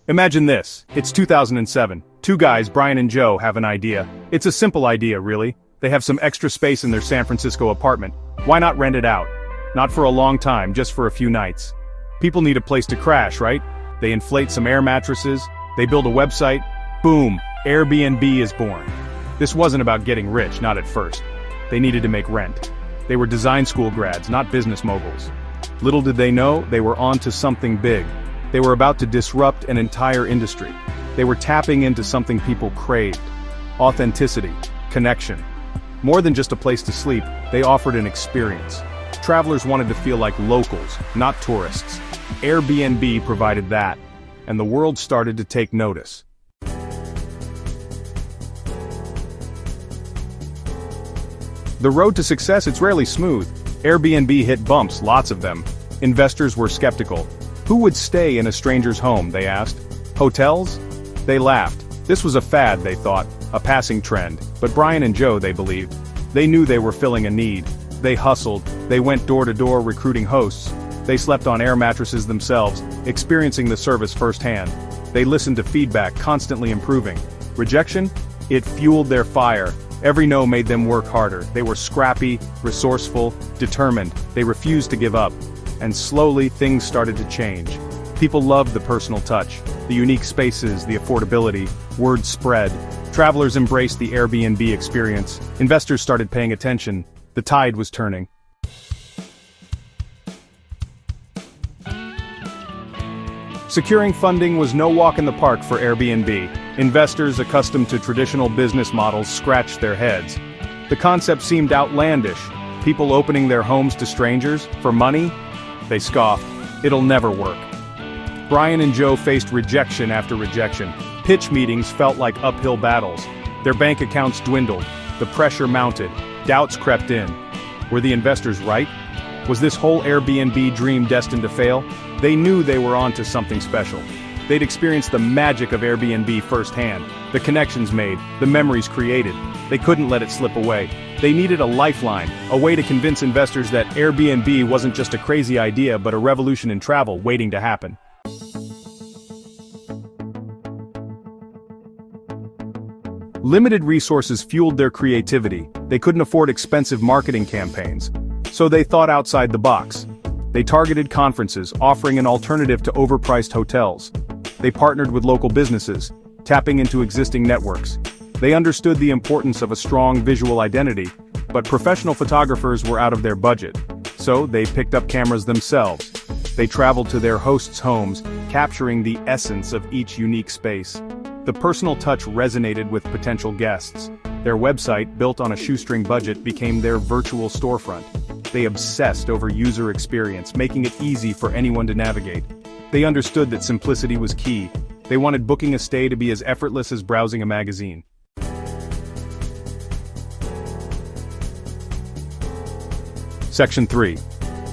Imagine this, it's 2007. Two guys, Brian and Joe, have an idea. It's a simple idea, really. They have some extra space in their San Francisco apartment. Why not rent it out? Not for a long time, just for a few nights. People need a place to crash, right? They inflate some air mattresses, they build a website, boom, Airbnb is born. This wasn't about getting rich, not at first. They needed to make rent. They were design school grads, not business moguls. Little did they know, they were onto something big. They were about to disrupt an entire industry. They were tapping into something people craved. Authenticity, connection. More than just a place to sleep, they offered an experience. Travelers wanted to feel like locals, not tourists. Airbnb provided that, and the world started to take notice. The road to success, it's rarely smooth. Airbnb hit bumps, lots of them. Investors were skeptical. Who would stay in a stranger's home, they asked. Hotels? They laughed. This was a fad, they thought, a passing trend. But Brian and Joe, they believed. They knew they were filling a need. They hustled, they went door to door recruiting hosts. They slept on air mattresses themselves, experiencing the service firsthand. They listened to feedback, constantly improving. Rejection? It fueled their fire. Every no made them work harder. They were scrappy, resourceful, determined. They refused to give up. And slowly, things started to change. People loved the personal touch, the unique spaces, the affordability. Word spread. Travelers embraced the Airbnb experience. Investors started paying attention. The tide was turning. Securing funding was no walk in the park for Airbnb. Investors accustomed to traditional business models scratched their heads. The concept seemed outlandish. People opening their homes to strangers, for money? They scoffed. It'll never work. Brian and Joe faced rejection after rejection. Pitch meetings felt like uphill battles. Their bank accounts dwindled. The pressure mounted. Doubts crept in. Were the investors right? Was this whole Airbnb dream destined to fail? They knew they were onto something special. They'd experienced the magic of Airbnb firsthand, the connections made, the memories created. They couldn't let it slip away. They needed a lifeline, a way to convince investors that Airbnb wasn't just a crazy idea but a revolution in travel waiting to happen. Limited resources fueled their creativity. They couldn't afford expensive marketing campaigns. So they thought outside the box. They targeted conferences, offering an alternative to overpriced hotels. They partnered with local businesses, tapping into existing networks. They understood the importance of a strong visual identity, but professional photographers were out of their budget. So they picked up cameras themselves. They traveled to their hosts' homes, capturing the essence of each unique space. The personal touch resonated with potential guests. Their website, built on a shoestring budget, became their virtual storefront. They obsessed over user experience, making it easy for anyone to navigate. They understood that simplicity was key. They wanted booking a stay to be as effortless as browsing a magazine. Section 3.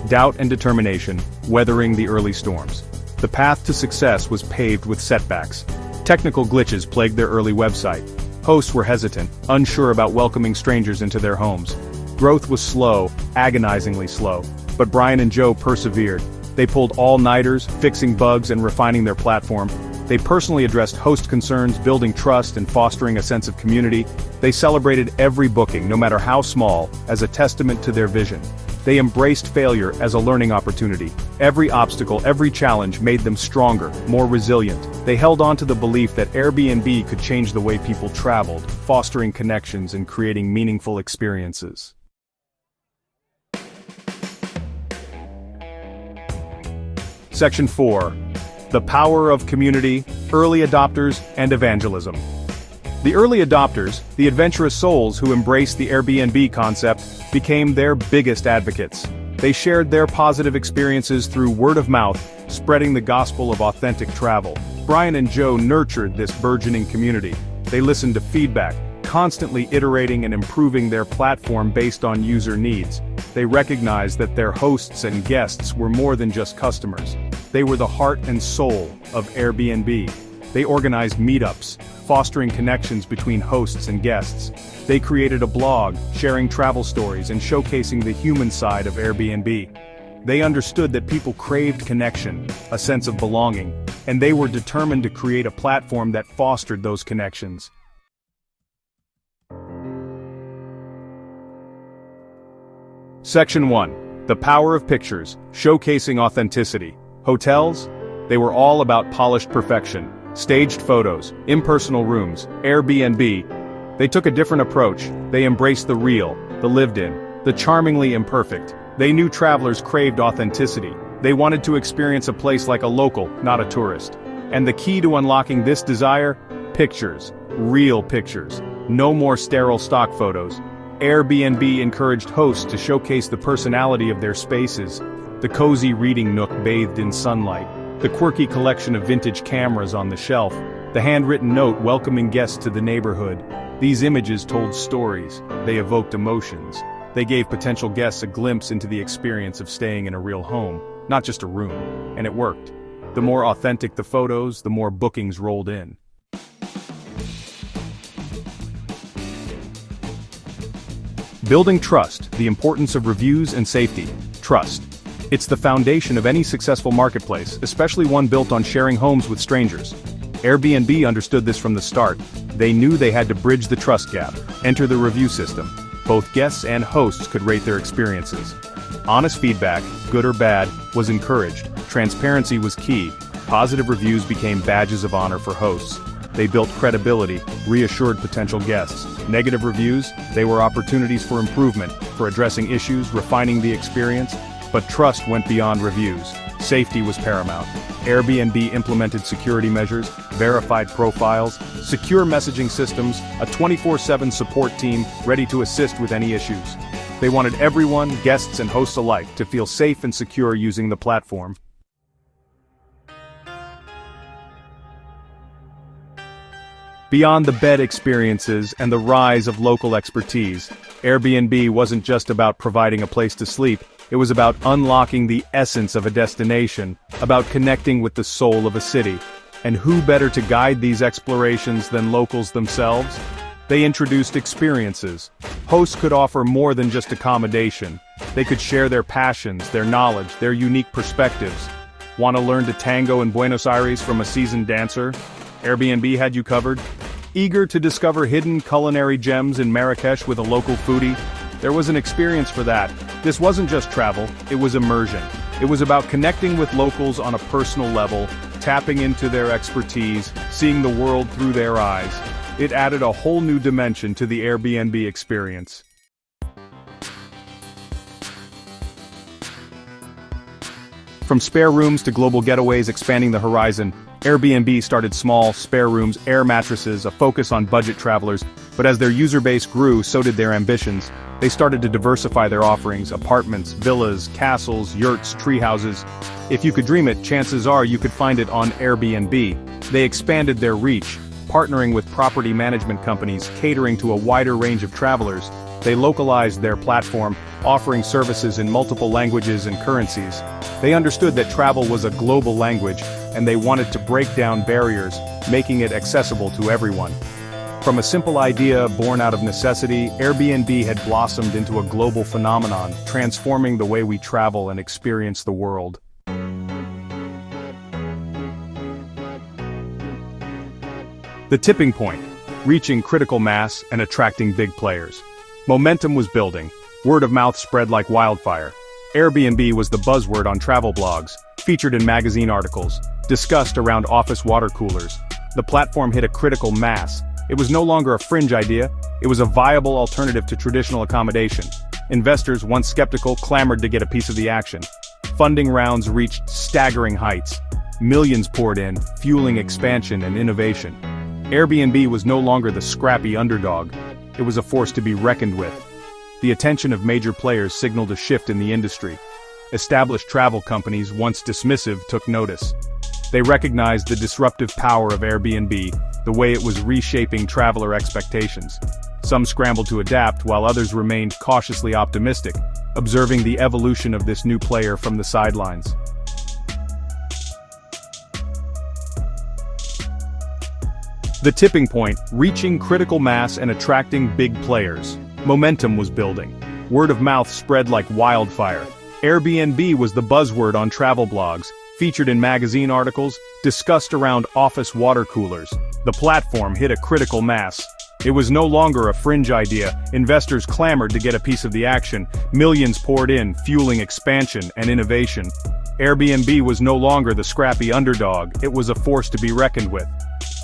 Doubt and determination, weathering the early storms. The path to success was paved with setbacks. Technical glitches plagued their early website. Hosts were hesitant, unsure about welcoming strangers into their homes. Growth was slow, agonizingly slow, but Brian and Joe persevered. They pulled all-nighters, fixing bugs and refining their platform. They personally addressed host concerns, building trust and fostering a sense of community. They celebrated every booking, no matter how small, as a testament to their vision. They embraced failure as a learning opportunity. Every obstacle, every challenge made them stronger, more resilient. They held on to the belief that Airbnb could change the way people traveled, fostering connections and creating meaningful experiences. Section 4. The power of community, early adopters, and evangelism. The early adopters, the adventurous souls who embraced the Airbnb concept, became their biggest advocates. They shared their positive experiences through word of mouth, spreading the gospel of authentic travel. Brian and Joe nurtured this burgeoning community. They listened to feedback, constantly iterating and improving their platform based on user needs. They recognized that their hosts and guests were more than just customers. They were the heart and soul of Airbnb. They organized meetups, fostering connections between hosts and guests. They created a blog, sharing travel stories and showcasing the human side of Airbnb. They understood that people craved connection, a sense of belonging. and they were determined to create a platform that fostered those connections. Section 1. The Power of Pictures, Showcasing Authenticity. Hotels? They were all about polished perfection. Staged photos, impersonal rooms, Airbnb. They took a different approach. They embraced the real, the lived-in, the charmingly imperfect. They knew travelers craved authenticity. They wanted to experience a place like a local, not a tourist. And the key to unlocking this desire? Pictures. Real pictures. No more sterile stock photos. Airbnb encouraged hosts to showcase the personality of their spaces. The cozy reading nook bathed in sunlight. The quirky collection of vintage cameras on the shelf. The handwritten note welcoming guests to the neighborhood. These images told stories. They evoked emotions. They gave potential guests a glimpse into the experience of staying in a real home, not just a room. And it worked. The more authentic the photos, the more bookings rolled in. Building trust, the importance of reviews and safety. Trust. It's the foundation of any successful marketplace, especially one built on sharing homes with strangers. Airbnb understood this from the start. They knew they had to bridge the trust gap, enter the review system. Both guests and hosts could rate their experiences. Honest feedback, good or bad, was encouraged. Transparency was key. Positive reviews became badges of honor for hosts. They built credibility, reassured potential guests. Negative reviews, they were opportunities for improvement, for addressing issues, refining the experience. But trust went beyond reviews. Safety was paramount. Airbnb implemented security measures, verified profiles, secure messaging systems, a 24/7 support team ready to assist with any issues. They wanted everyone, guests and hosts alike, to feel safe and secure using the platform. Beyond the bed experiences and the rise of local expertise, Airbnb wasn't just about providing a place to sleep, it was about unlocking the essence of a destination, about connecting with the soul of a city. And who better to guide these explorations than locals themselves? They introduced experiences. Hosts could offer more than just accommodation. They could share their passions, their knowledge, their unique perspectives. Want to learn to tango in Buenos Aires from a seasoned dancer? Airbnb had you covered. Eager to discover hidden culinary gems in Marrakesh with a local foodie? There was an experience for that. This wasn't just travel, it was immersion. It was about connecting with locals on a personal level, tapping into their expertise, seeing the world through their eyes. It added a whole new dimension to the Airbnb experience. From spare rooms to global getaways expanding the horizon, Airbnb started small, spare rooms, air mattresses, a focus on budget travelers, but as their user base grew, so did their ambitions. They started to diversify their offerings: apartments, villas, castles, yurts, treehouses. If you could dream it, chances are you could find it on Airbnb. They expanded their reach, partnering with property management companies, catering to a wider range of travelers. They localized their platform, offering services in multiple languages and currencies. They understood that travel was a global language, and they wanted to break down barriers, making it accessible to everyone. From a simple idea born out of necessity, Airbnb had blossomed into a global phenomenon, transforming the way we travel and experience the world. The tipping point: reaching critical mass and attracting big players. Momentum was building. Word of mouth spread like wildfire. Airbnb was the buzzword on travel blogs, featured in magazine articles, discussed around office water coolers. The platform hit a critical mass. It was no longer a fringe idea, it was a viable alternative to traditional accommodation. Investors, once skeptical, clamored to get a piece of the action. Funding rounds reached staggering heights. Millions poured in, fueling expansion and innovation. Airbnb was no longer the scrappy underdog. It was a force to be reckoned with. The attention of major players signaled a shift in the industry. Established travel companies, once dismissive, took notice. They recognized the disruptive power of Airbnb, the way it was reshaping traveler expectations. Some scrambled to adapt, while others remained cautiously optimistic, observing the evolution of this new player from the sidelines. The tipping point: reaching critical mass and attracting big players. Momentum was building. Word of mouth spread like wildfire. Airbnb was the buzzword on travel blogs, featured in magazine articles, discussed around office water coolers. The platform hit a critical mass. It was no longer a fringe idea. Investors clamored to get a piece of the action. Millions poured in, fueling expansion and innovation. Airbnb was no longer the scrappy underdog, it was a force to be reckoned with.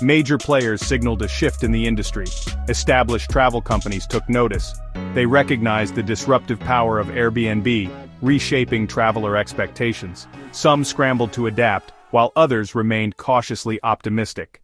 Major players signaled a shift in the industry. Established travel companies took notice. They recognized the disruptive power of Airbnb, reshaping traveler expectations. Some scrambled to adapt, while others remained cautiously optimistic.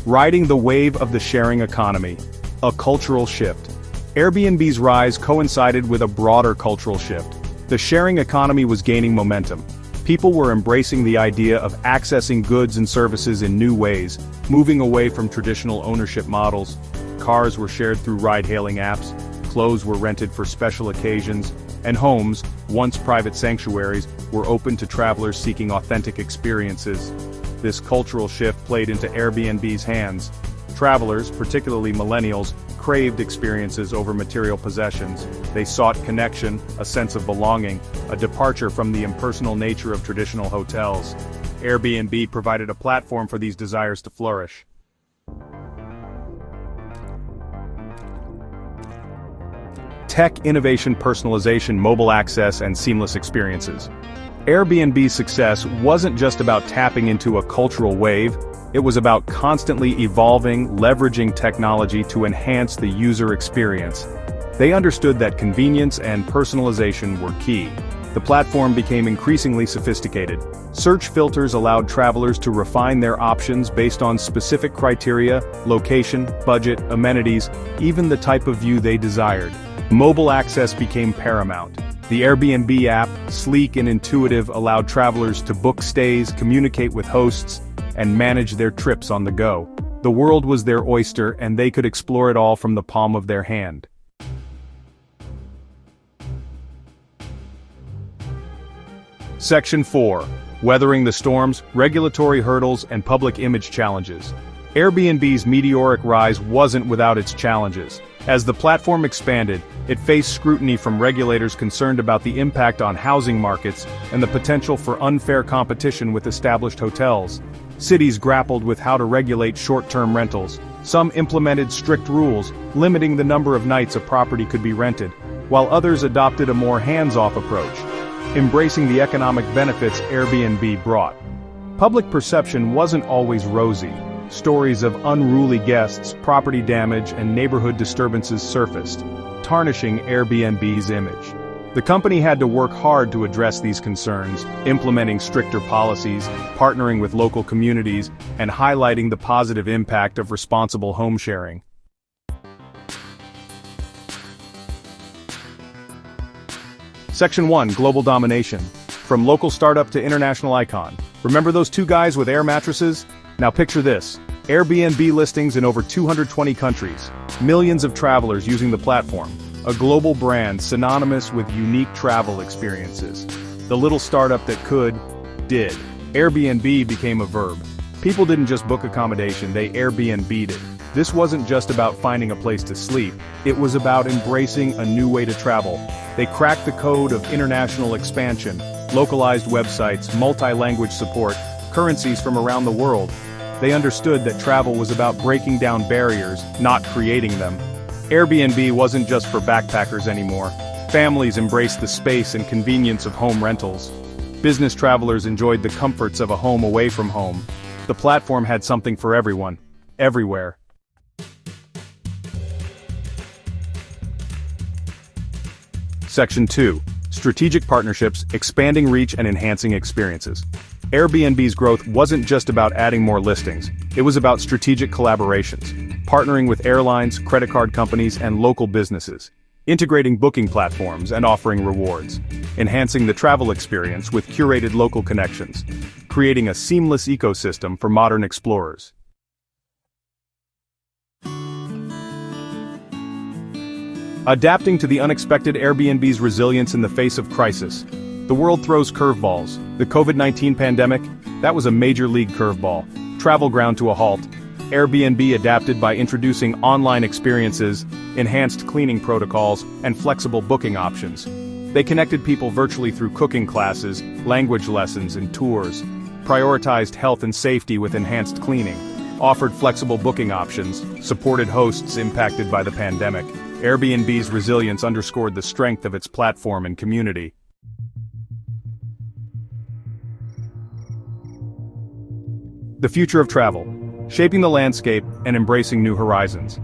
Riding the wave of the sharing economy. A cultural shift. Airbnb's rise coincided with a broader cultural shift. The sharing economy was gaining momentum. People were embracing the idea of accessing goods and services in new ways, moving away from traditional ownership models. Cars were shared through ride-hailing apps, clothes were rented for special occasions, and homes, once private sanctuaries, were open to travelers seeking authentic experiences. This cultural shift played into Airbnb's hands. Travelers, particularly millennials, craved experiences over material possessions. They sought connection, a sense of belonging, a departure from the impersonal nature of traditional hotels. Airbnb provided a platform for these desires to flourish. Tech innovation, personalization, mobile access, and seamless experiences. Airbnb's success wasn't just about tapping into a cultural wave, it was about constantly evolving, leveraging technology to enhance the user experience. They understood that convenience and personalization were key. The platform became increasingly sophisticated. Search filters allowed travelers to refine their options based on specific criteria, location, budget, amenities, even the type of view they desired. Mobile access became paramount. The Airbnb app, sleek and intuitive, allowed travelers to book stays, communicate with hosts, and manage their trips on the go. The world was their oyster, and they could explore it all from the palm of their hand. Section 4. Weathering the storms, regulatory hurdles, and public image challenges. Airbnb's meteoric rise wasn't without its challenges. As the platform expanded, it faced scrutiny from regulators concerned about the impact on housing markets and the potential for unfair competition with established hotels. Cities grappled with how to regulate short-term rentals. Some implemented strict rules, limiting the number of nights a property could be rented, while others adopted a more hands-off approach, embracing the economic benefits Airbnb brought. Public perception wasn't always rosy. Stories of unruly guests, property damage, and neighborhood disturbances surfaced, tarnishing Airbnb's image. The company had to work hard to address these concerns, implementing stricter policies, partnering with local communities, and highlighting the positive impact of responsible home sharing. Section 1. Global domination. From local startup to international icon. Remember those two guys with air mattresses? Now picture this. Airbnb listings in over 220 countries. Millions of travelers using the platform. A global brand synonymous with unique travel experiences. The little startup that did. Airbnb became a verb. People didn't just book accommodation, they Airbnb'd it. This wasn't just about finding a place to sleep, it was about embracing a new way to travel. They cracked the code of international expansion, localized websites, multi-language support, currencies from around the world. They understood that travel was about breaking down barriers, not creating them. Airbnb wasn't just for backpackers anymore. Families embraced the space and convenience of home rentals. Business travelers enjoyed the comforts of a home away from home. The platform had something for everyone, everywhere. Section 2. Strategic partnerships, expanding reach and enhancing experiences. Airbnb's growth wasn't just about adding more listings, it was about strategic collaborations, partnering with airlines, credit card companies, and local businesses, integrating booking platforms and offering rewards, enhancing the travel experience with curated local connections, creating a seamless ecosystem for modern explorers. Adapting to the unexpected. Airbnb's resilience in the face of crisis. The world throws curveballs. The COVID-19 pandemic, that was a major league curveball. Travel ground to a halt. Airbnb adapted by introducing online experiences, enhanced cleaning protocols, and flexible booking options. They connected people virtually through cooking classes, language lessons, and tours, prioritized health and safety with enhanced cleaning, offered flexible booking options, supported hosts impacted by the pandemic. Airbnb's resilience underscored the strength of its platform and community. The future of travel, shaping the landscape and embracing new horizons.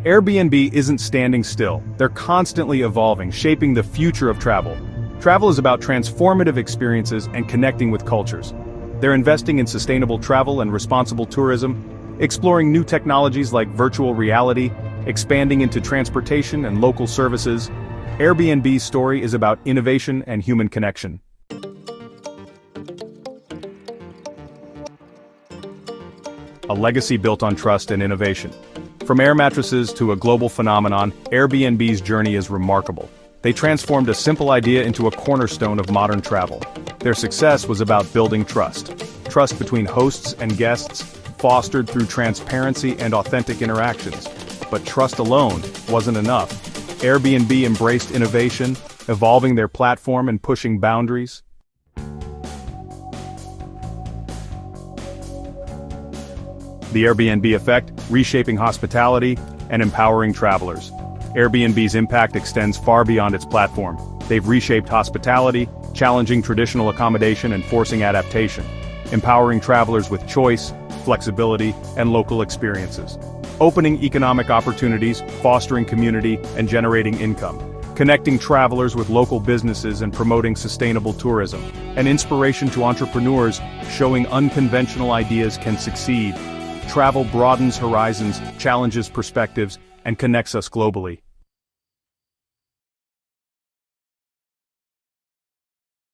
Airbnb isn't standing still, they're constantly evolving, shaping the future of travel. Travel is about transformative experiences and connecting with cultures. They're investing in sustainable travel and responsible tourism, exploring new technologies like virtual reality, expanding into transportation and local services. Airbnb's story is about innovation and human connection. A legacy built on trust and innovation. From air mattresses to a global phenomenon, Airbnb's journey is remarkable. They transformed a simple idea into a cornerstone of modern travel. Their success was about building trust. Trust between hosts and guests, fostered through transparency and authentic interactions. But trust alone wasn't enough. Airbnb embraced innovation, evolving their platform and pushing boundaries. The Airbnb effect, reshaping hospitality and empowering travelers. Airbnb's impact extends far beyond its platform. They've reshaped hospitality, challenging traditional accommodation and forcing adaptation, empowering travelers with choice, flexibility, and local experiences, opening economic opportunities, fostering community, and generating income, connecting travelers with local businesses and promoting sustainable tourism, an inspiration to entrepreneurs, showing unconventional ideas can succeed. Travel broadens horizons, challenges perspectives, and connects us globally.